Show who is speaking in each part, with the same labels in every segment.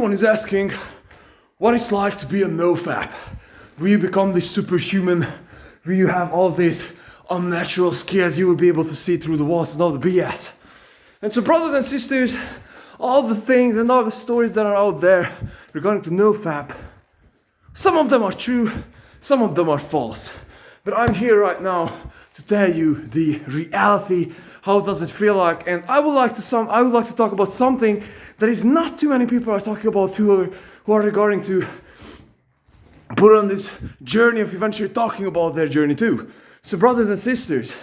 Speaker 1: Someone is asking what it's like to be a nofap. Will you become this superhuman? Will you have all these unnatural skills? You will be able to see through the walls and all the BS. And so, brothers and sisters, all the things and all the stories that are out there regarding to nofap, some of them are true, some of them are false. But I'm here right now to tell you the reality. How does it feel like? And I would like to talk about something that is not too many people are talking about who are regarding to put on this journey of eventually talking about their journey too. So brothers and sisters,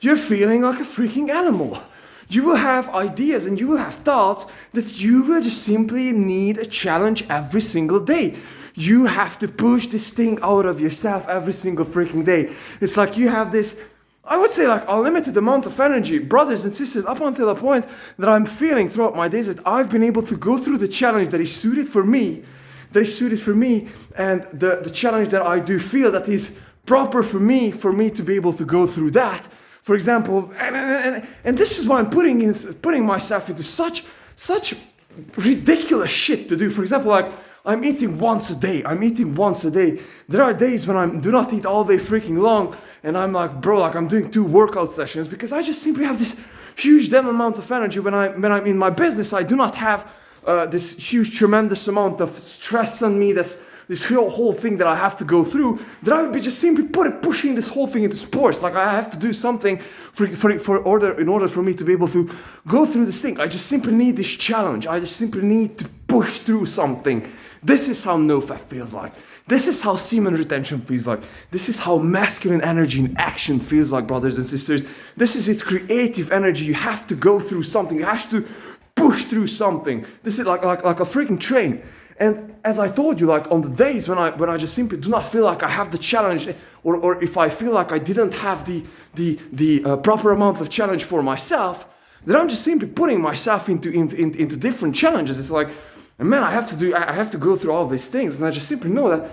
Speaker 1: you're feeling like a freaking animal. You will have ideas and you will have thoughts that you will just simply need a challenge every single day. You have to push this thing out of yourself every single freaking day. It's like you have this, I would say, like unlimited amount of energy. Brothers and sisters, up until the point that I'm feeling throughout my days that I've been able to go through the challenge that is suited for me, and the challenge that I do feel that is proper for me to be able to go through that. For example, and this is why I'm putting myself into such ridiculous shit to do. For example, like I'm eating once a day. There are days when I do not eat all day freaking long, and I'm like, bro, like I'm doing 2 workout sessions because I just simply have this huge damn amount of energy. When I'm in my business, I do not have this huge, tremendous amount of stress on me. This whole thing that I have to go through, that I would be just simply pushing this whole thing into sports. Like I have to do something in order for me to be able to go through this thing. I just simply need this challenge. I just simply need to push through something. This is how nofap feels like. This is how semen retention feels like. This is how masculine energy in action feels like, brothers and sisters. This is its creative energy. You have to go through something. You have to push through something. This is like a freaking train. And as I told you, like on the days when I just simply do not feel like I have the challenge, or if I feel like I didn't have the proper amount of challenge for myself, then I'm just simply putting myself into different challenges. It's like, man, I have to go through all these things, and I just simply know that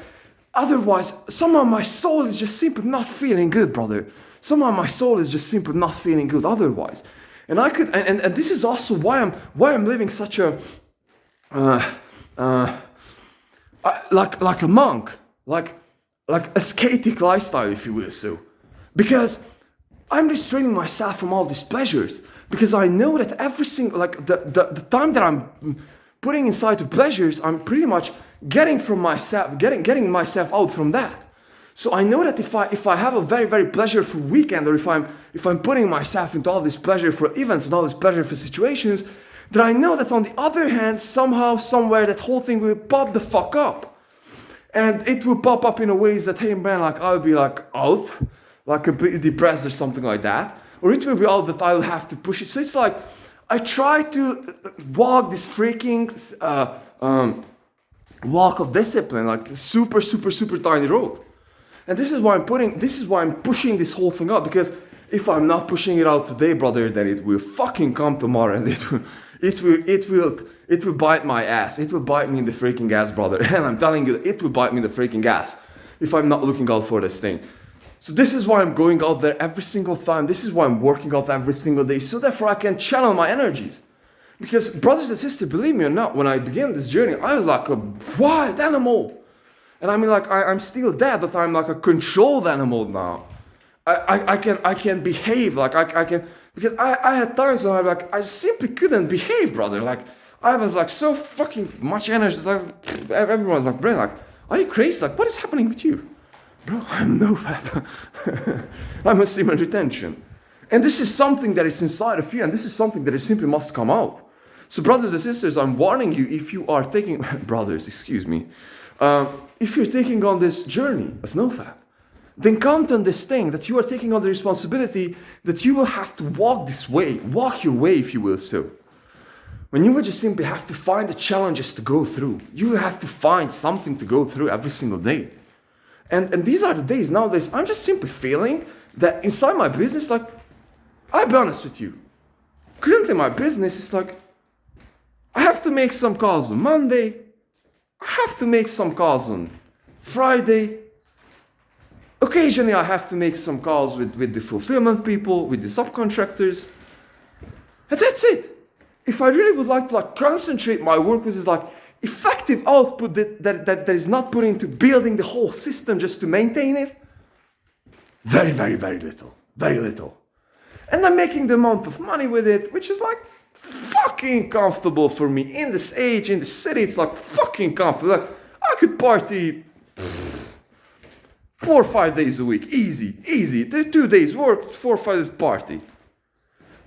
Speaker 1: otherwise, somehow my soul is just simply not feeling good, brother. Somehow my soul is just simply not feeling good otherwise. And and this is also why I'm living such a like a monk, like ascetic lifestyle, if you will. So, because I'm restraining myself from all these pleasures, because I know that every single the time that I'm putting inside the pleasures, I'm pretty much getting myself out from that. So I know that if I have a very, very pleasureful weekend, or if I'm putting myself into all this pleasure for events and all this pleasure for situations, then I know that on the other hand, somehow, somewhere, that whole thing will pop the fuck up. And it will pop up in a ways that, hey man, like I'll be like out, like completely depressed or something like that. Or it will be out that I'll have to push it. So it's like, I try to walk this freaking walk of discipline, like the super, super, super tiny road. And this is why I'm pushing this whole thing out, because if I'm not pushing it out today, brother, then it will fucking come tomorrow, and it will bite my ass. It will bite me in the freaking ass, brother. And I'm telling you, it will bite me in the freaking ass if I'm not looking out for this thing. So this is why I'm going out there every single time. This is why I'm working out every single day, so therefore I can channel my energies. Because brothers and sisters, believe me or not, when I began this journey, I was like a wild animal. And I mean, like I'm still dead, but I'm like a controlled animal now. I can behave like I can, because I had times when I simply couldn't behave, brother. Like I was like so fucking much energy that everyone's like, Brain, like, are you crazy? Like, what is happening with you? Bro, I'm nofap. I'm a semen retention. And this is something that is inside of you, and this is something that is simply must come out. So brothers and sisters, I'm warning you, if you are taking, brothers, excuse me, if you're taking on this journey of nofap, then count on this thing that you are taking on the responsibility that you will have to walk this way, walk your way, if you will so. When you will just simply have to find the challenges to go through. You will have to find something to go through every single day. And these are the days nowadays, I'm just simply feeling that inside my business, like, I'll be honest with you. Currently my business is like, I have to make some calls on Monday. I have to make some calls on Friday. Occasionally I have to make some calls with the fulfillment people, with the subcontractors. And that's it. If I really would like to concentrate my work with is effective output that is not put into building the whole system just to maintain it? Very, very, very little. Very little. And I'm making the amount of money with it, which is like fucking comfortable for me. In this age, in the city, it's like fucking comfortable. Like, I could party 4 or 5 days a week. Easy. 2 days work, 4 or 5 days party.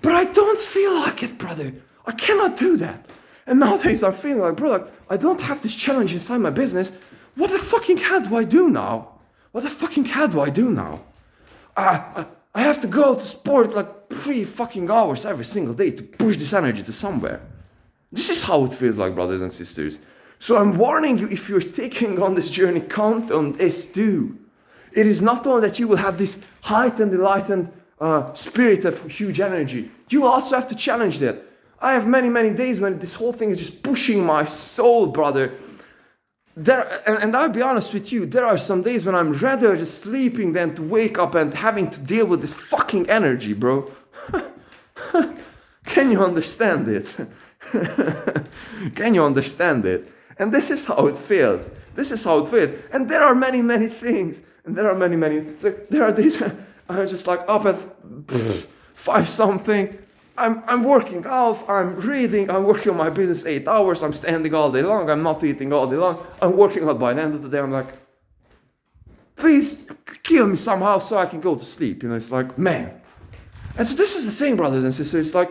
Speaker 1: But I don't feel like it, brother. I cannot do that. And nowadays I'm feeling like, bro, like, I don't have this challenge inside my business. What the fucking hell do I do now? I have to go to sport like 3 fucking hours every single day to push this energy to somewhere. This is how it feels like, brothers and sisters. So I'm warning you, if you're taking on this journey, count on this too. It is not only that you will have this heightened, enlightened spirit of huge energy. You also have to challenge that. I have many days when this whole thing is just pushing my soul, brother. And I'll be honest with you, there are some days when I'm rather just sleeping than to wake up and having to deal with this fucking energy, bro. Can you understand it? Can you understand it? And this is how it feels. And there are many things. And there are many. There are days when I'm just like up at 5 something. I'm working out, I'm reading, I'm working on my business 8 hours, I'm standing all day long, I'm not eating all day long, I'm working out. By the end of the day, I'm like, please kill me somehow so I can go to sleep. It's like, man. And so this is the thing, brothers and sisters, it's like,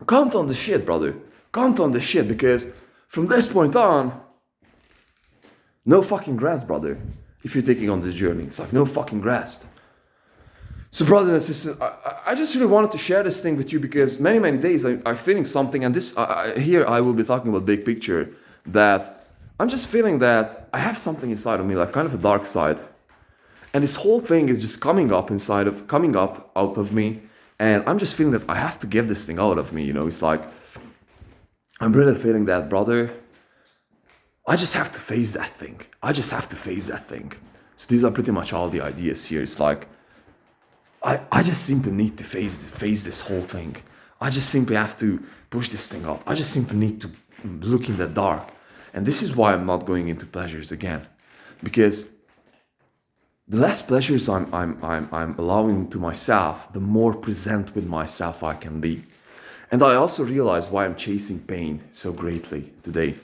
Speaker 1: count on the shit, brother. Count on the shit, because from this point on, no fucking rest, brother. If you're taking on this journey, it's like no fucking rest. So brothers and sisters, I just really wanted to share this thing with you because many days I'm feeling something, and this here I will be talking about big picture, that I'm just feeling that I have something inside of me, like kind of a dark side, and this whole thing is just coming up out of me, and I'm just feeling that I have to get this thing out of me. It's like I'm really feeling that, brother. I just have to face that thing. So these are pretty much all the ideas here. It's like, I just simply need to face this whole thing. I just simply have to push this thing off. I just simply need to look in the dark. And this is why I'm not going into pleasures again. Because the less pleasures I'm allowing to myself, the more present with myself I can be. And I also realize why I'm chasing pain so greatly today.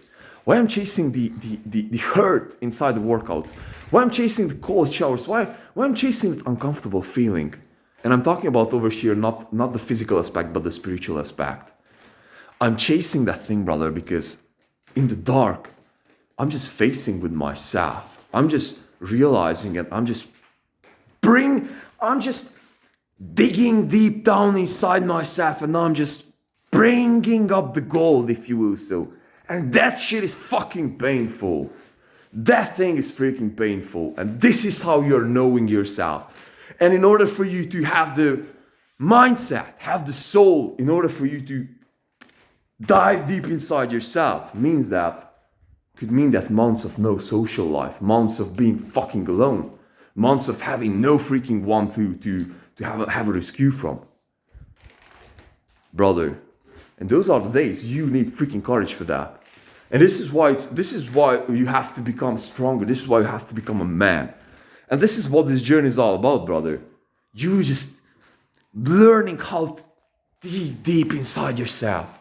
Speaker 1: Why I'm chasing the hurt inside the workouts. Why I'm chasing the cold showers. Why I'm chasing the uncomfortable feeling. And I'm talking about over here, not the physical aspect, but the spiritual aspect. I'm chasing that thing, brother, because in the dark, I'm just facing with myself. I'm just realizing it. I'm just digging deep down inside myself, and I'm just bringing up the gold, if you will so. And that shit is fucking painful. That thing is freaking painful. And this is how you're knowing yourself. And in order for you to have the mindset, have the soul, in order for you to dive deep inside yourself, could mean that months of no social life, months of being fucking alone, months of having no freaking one to have a rescue from. Brother, and those are the days you need freaking courage for that. And this is why you have to become stronger. This is why you have to become a man. And this is what this journey is all about, brother. You just learning how to dig deep inside yourself.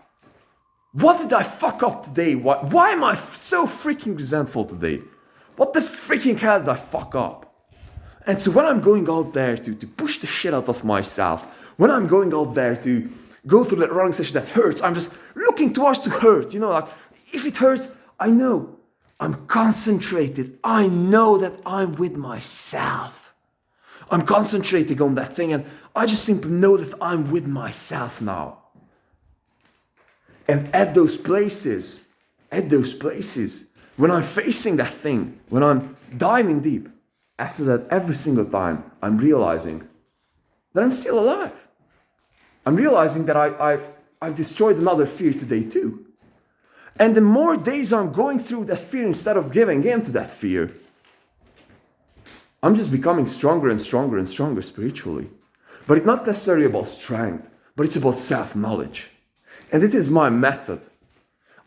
Speaker 1: What did I fuck up today? Why am I so freaking resentful today? What the freaking hell did I fuck up? And so when I'm going out there to push the shit out of myself, when I'm going out there to go through that running session that hurts, I'm just looking towards to hurt. Like if it hurts, I know. I'm concentrated. I know that I'm with myself. I'm concentrating on that thing, and I just simply know that I'm with myself now. And at those places, when I'm facing that thing, when I'm diving deep, after that, every single time, I'm realizing that I'm still alive. I'm realizing that I've destroyed another fear today too. And the more days I'm going through that fear instead of giving in to that fear, I'm just becoming stronger and stronger and stronger spiritually. But it's not necessarily about strength, but it's about self-knowledge. And it is my method.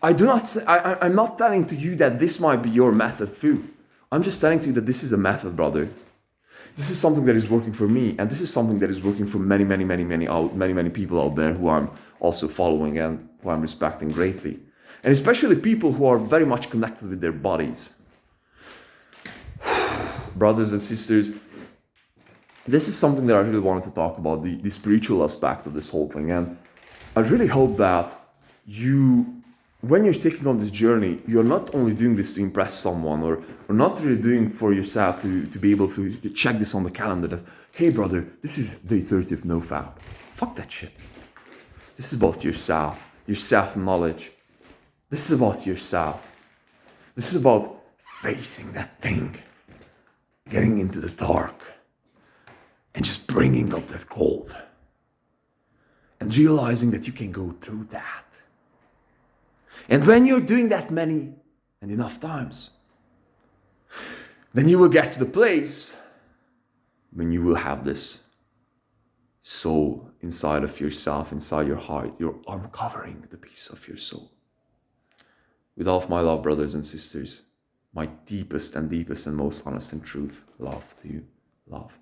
Speaker 1: I do not say, I'm not telling to you that this might be your method too. I'm just telling to you that this is a method, brother. This is something that is working for me, and this is something that is working for many people out there who I'm also following and who I'm respecting greatly. And especially people who are very much connected with their bodies. Brothers and sisters, this is something that I really wanted to talk about, the spiritual aspect of this whole thing. And I really hope that when you're taking on this journey, you're not only doing this to impress someone or not really doing for yourself to be able to check this on the calendar that, hey brother, this is day 30 of NoFap. Fuck that shit. This is about yourself, your self-knowledge. This is about yourself. This is about facing that thing, getting into the dark, and just bringing up that cold. And realizing that you can go through that. And when you're doing that many and enough times, then you will get to the place when you will have this soul inside of yourself, inside your heart. You're uncovering the piece of your soul. With all of my love, brothers and sisters, my deepest and most honest and truth love to you. Love.